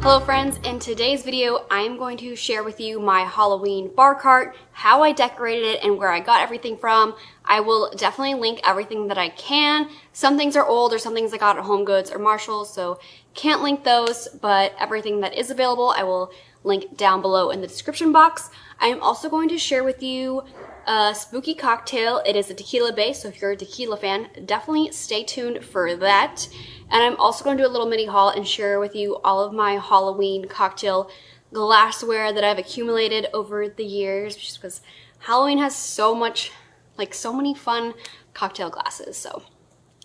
Hello friends, in today's video I'm going to share with you my Halloween bar cart, how I decorated it, and where I got everything from. I will definitely link everything that I can. Some things are old or some things I got at Home Goods or Marshalls, so can't link those, but everything that is available I will link down below in the description box. I am also going to share with you a spooky cocktail. It is a tequila base, so if you're a tequila fan, definitely stay tuned for that. And I'm also going to do a little mini haul and share with you all of my Halloween cocktail glassware that I've accumulated over the years, just because Halloween has so many fun cocktail glasses. So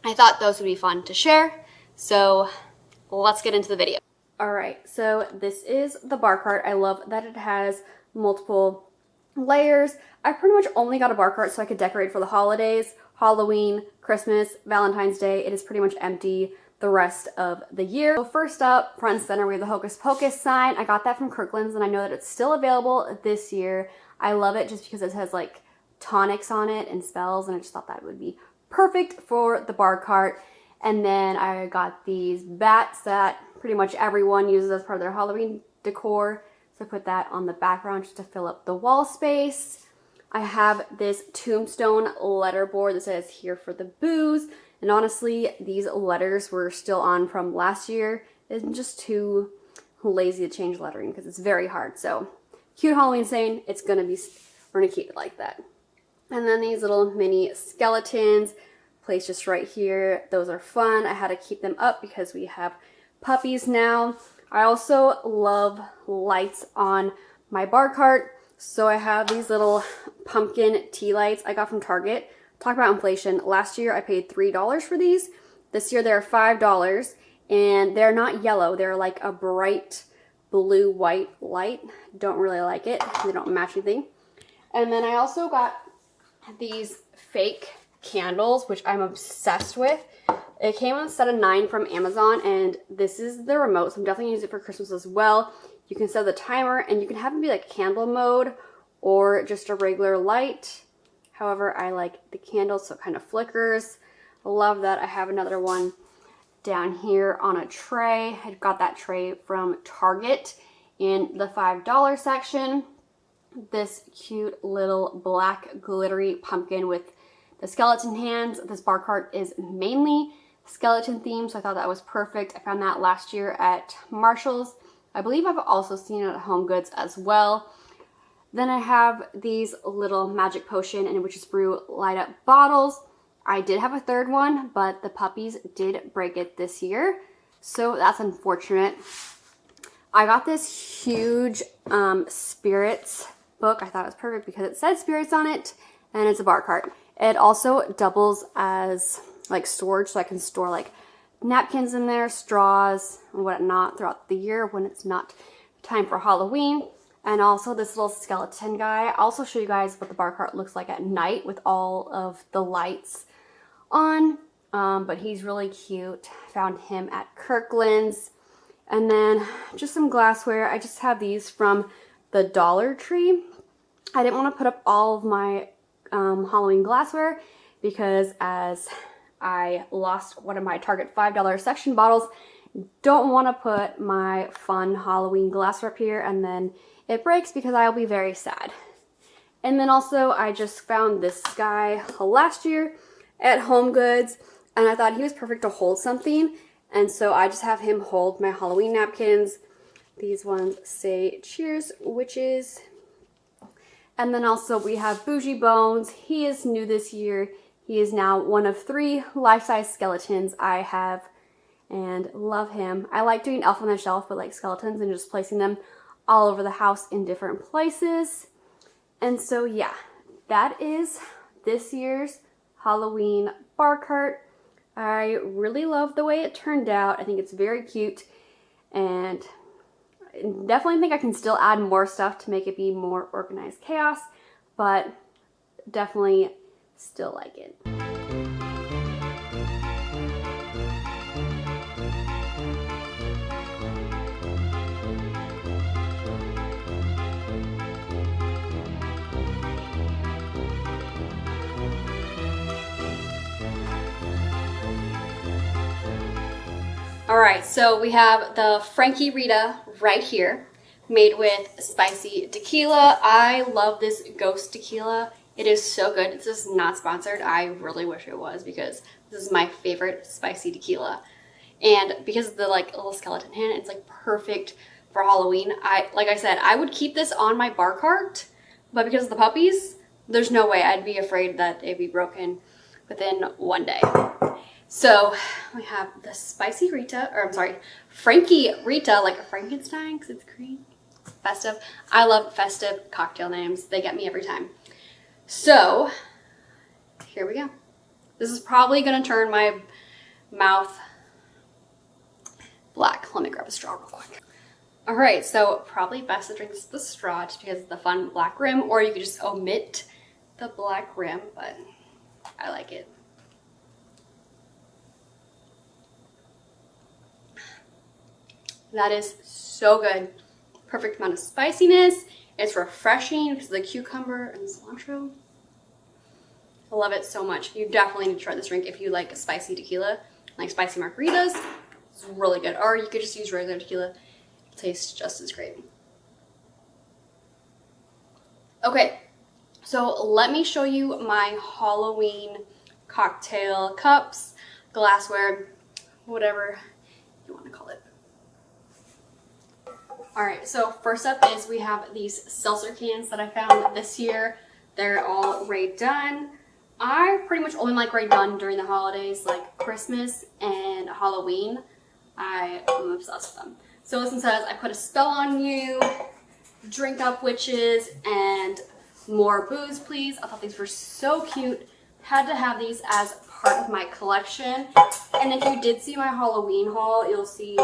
I thought those would be fun to share. So let's get into the video. All right, so this is the bar cart. I love that it has multiple layers. I pretty much only got a bar cart so I could decorate for the holidays, Halloween, Christmas, Valentine's Day. It is pretty much empty the rest of the year. So first up, front and center, we have the Hocus Pocus sign. I got that from Kirkland's and I know that it's still available this year. I love it just because it has like tonics on it and spells, and I just thought that would be perfect for the bar cart. And then I got these bats that pretty much everyone uses as part of their Halloween decor. So I put that on the background just to fill up the wall space. I have this tombstone letterboard that says "Here for the Booze." And honestly, these letters were still on from last year. It's just too lazy to change lettering because it's very hard. So cute Halloween saying, we're gonna keep it like that. And then these little mini skeletons placed just right here. Those are fun. I had to keep them up because we have puppies now. I also love lights on my bar cart. So I have these little pumpkin tea lights I got from Target. Talk about inflation. Last year I paid $3 for these. This year they're $5, and they're not yellow. They're like a bright blue-white light. Don't really like it. They don't match anything. And then I also got these fake candles, which I'm obsessed with. It came on a set of 9 from Amazon, and this is the remote, so I'm definitely going to use it for Christmas as well. You can set the timer, and you can have it be like candle mode or just a regular light. However, I like the candles, so it kind of flickers. I love that. I have another one down here on a tray. I got that tray from Target in the $5 section. This cute little black glittery pumpkin with the skeleton hands. This bar cart is mainly skeleton themed, so I thought that was perfect. I found that last year at Marshalls. I believe I've also seen it at Home Goods as well. Then I have these little magic potion and witch's brew light up bottles. I did have a third one, but the puppies did break it this year, so that's unfortunate. I got this huge spirits book. I thought it was perfect because it said spirits on it, and it's a bar cart. It also doubles as like storage, so I can store like napkins in there, straws, and whatnot throughout the year when it's not time for Halloween. And also this little skeleton guy. I'll also show you guys what the bar cart looks like at night with all of the lights on. But he's really cute. Found him at Kirkland's. And then just some glassware. I just have these from the Dollar Tree. I didn't want to put up all of my Halloween glassware because as I lost one of my Target $5 section bottles, don't want to put my fun Halloween glassware up here and then it breaks because I'll be very sad. And then also I just found this guy last year at Home Goods, and I thought he was perfect to hold something, and so I just have him hold my Halloween napkins. These ones say cheers witches. And then also we have Bougie Bones. He is new this year. He is now one of 3 life-size skeletons I have and love him. I like doing Elf on the Shelf with like skeletons and just placing them all over the house in different places. And so yeah, that is this year's Halloween bar cart. I really love the way it turned out. I think it's very cute, and I definitely think I can still add more stuff to make it be more organized chaos, but definitely still like it. Alright, so we have the FrankieRita right here, made with spicy tequila. I love this ghost tequila. It is so good. This is not sponsored. I really wish it was because this is my favorite spicy tequila. And because of the like little skeleton hand, it's like perfect for Halloween. Like I said, I would keep this on my bar cart, but because of the puppies, there's no way. I'd be afraid that it'd be broken within one day. So we have the spicy Rita, or I'm sorry, FrankieRita, like a Frankenstein because it's green. Festive. I love festive cocktail names. They get me every time. So here we go. This is probably going to turn my mouth black. Let me grab a straw real quick. All right, so probably best to drink the straw just because of the fun black rim, or you could just omit the black rim, but I like it. That is so good. Perfect amount of spiciness. It's refreshing because of the cucumber and the cilantro. I love it so much. You definitely need to try this drink if you like a spicy tequila, like spicy margaritas. It's really good. Or you could just use regular tequila. It tastes just as great. Okay, so let me show you my Halloween cocktail cups, glassware, whatever you want to call it. Alright, so first up is we have these seltzer cans that I found this year. They're all Rae Dunn. I pretty much only like Rae Dunn during the holidays, like Christmas and Halloween. I am obsessed with them. So this one says, I put a spell on you, drink up witches, and more booze please. I thought these were so cute. Had to have these as part of my collection. And if you did see my Halloween haul, you'll see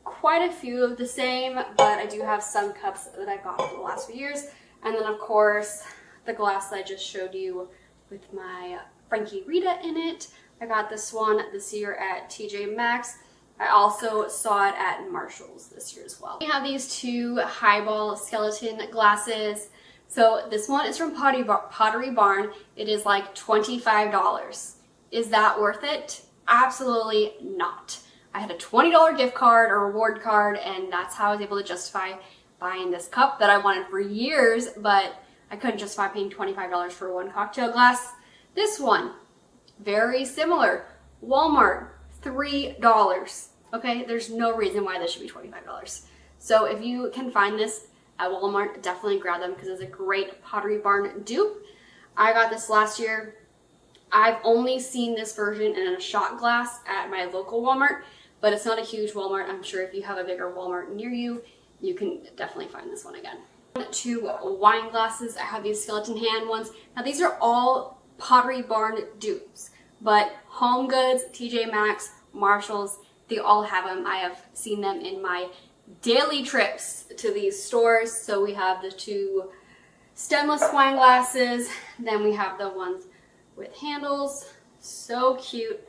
quite a few of the same, but I do have some cups that I've got for the last few years. And then of course, the glass that I just showed you with my FrankieRita in it. I got this one this year at TJ Maxx. I also saw it at Marshall's this year as well. We have these two Highball skeleton glasses. So this one is from Pottery Barn. It is like $25. Is that worth it? Absolutely not. I had a $20 gift card or reward card, and that's how I was able to justify buying this cup that I wanted for years, but I couldn't justify paying $25 for one cocktail glass. This one, very similar. Walmart, $3. Okay, there's no reason why this should be $25. So if you can find this at Walmart, definitely grab them because it's a great Pottery Barn dupe. I got this last year. I've only seen this version in a shot glass at my local Walmart, but it's not a huge Walmart. I'm sure if you have a bigger Walmart near you, you can definitely find this one again. Two wine glasses. I have these skeleton hand ones. Now these are all Pottery Barn dupes, but Home Goods, TJ Maxx, Marshalls, they all have them. I have seen them in my daily trips to these stores. So we have the two stemless wine glasses, then we have the ones with handles, so cute.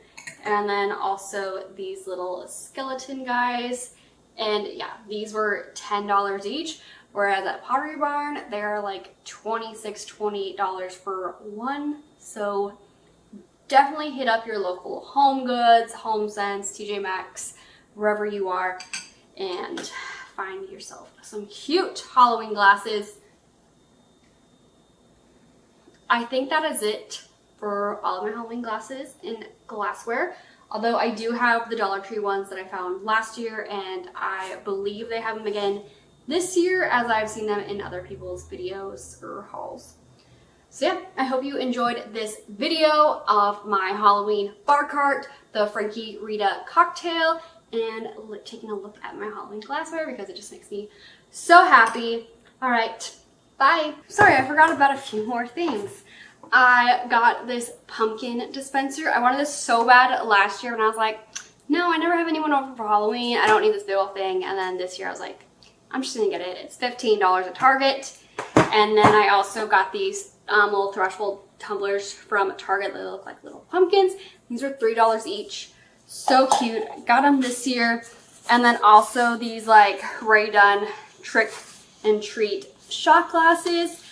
And then also these little skeleton guys. And yeah, these were $10 each. Whereas at Pottery Barn, they're like $26, $28 for one. So definitely hit up your local Home Goods, HomeSense, TJ Maxx, wherever you are, and find yourself some cute Halloween glasses. I think that is it for all of my Halloween glasses in glassware. Although I do have the Dollar Tree ones that I found last year, and I believe they have them again this year as I've seen them in other people's videos or hauls. So yeah, I hope you enjoyed this video of my Halloween bar cart, the FrankieRita cocktail, and taking a look at my Halloween glassware because it just makes me so happy. All right, bye. Sorry, I forgot about a few more things. I got this pumpkin dispenser. I wanted this so bad last year when I was like, no, I never have anyone over for Halloween. I don't need this big old thing. And then this year I was like, I'm just gonna get it. It's $15 at Target. And then I also got these little threshold tumblers from Target. They look like little pumpkins. These are $3 each. So cute. Got them this year. And then also these like Rae Dunn trick and treat shot glasses.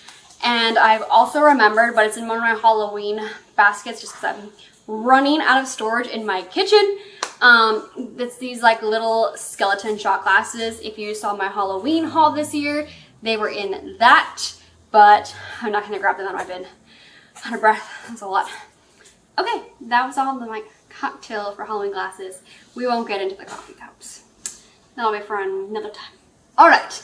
And I've also remembered, but it's in one of my Halloween baskets just because I'm running out of storage in my kitchen. It's these like little skeleton shot glasses. If you saw my Halloween haul this year, they were in that, but I'm not gonna grab them. I've been out of breath. That's a lot. Okay, that was all the like cocktail for Halloween glasses. We won't get into the coffee cups. That'll be for another time. All right,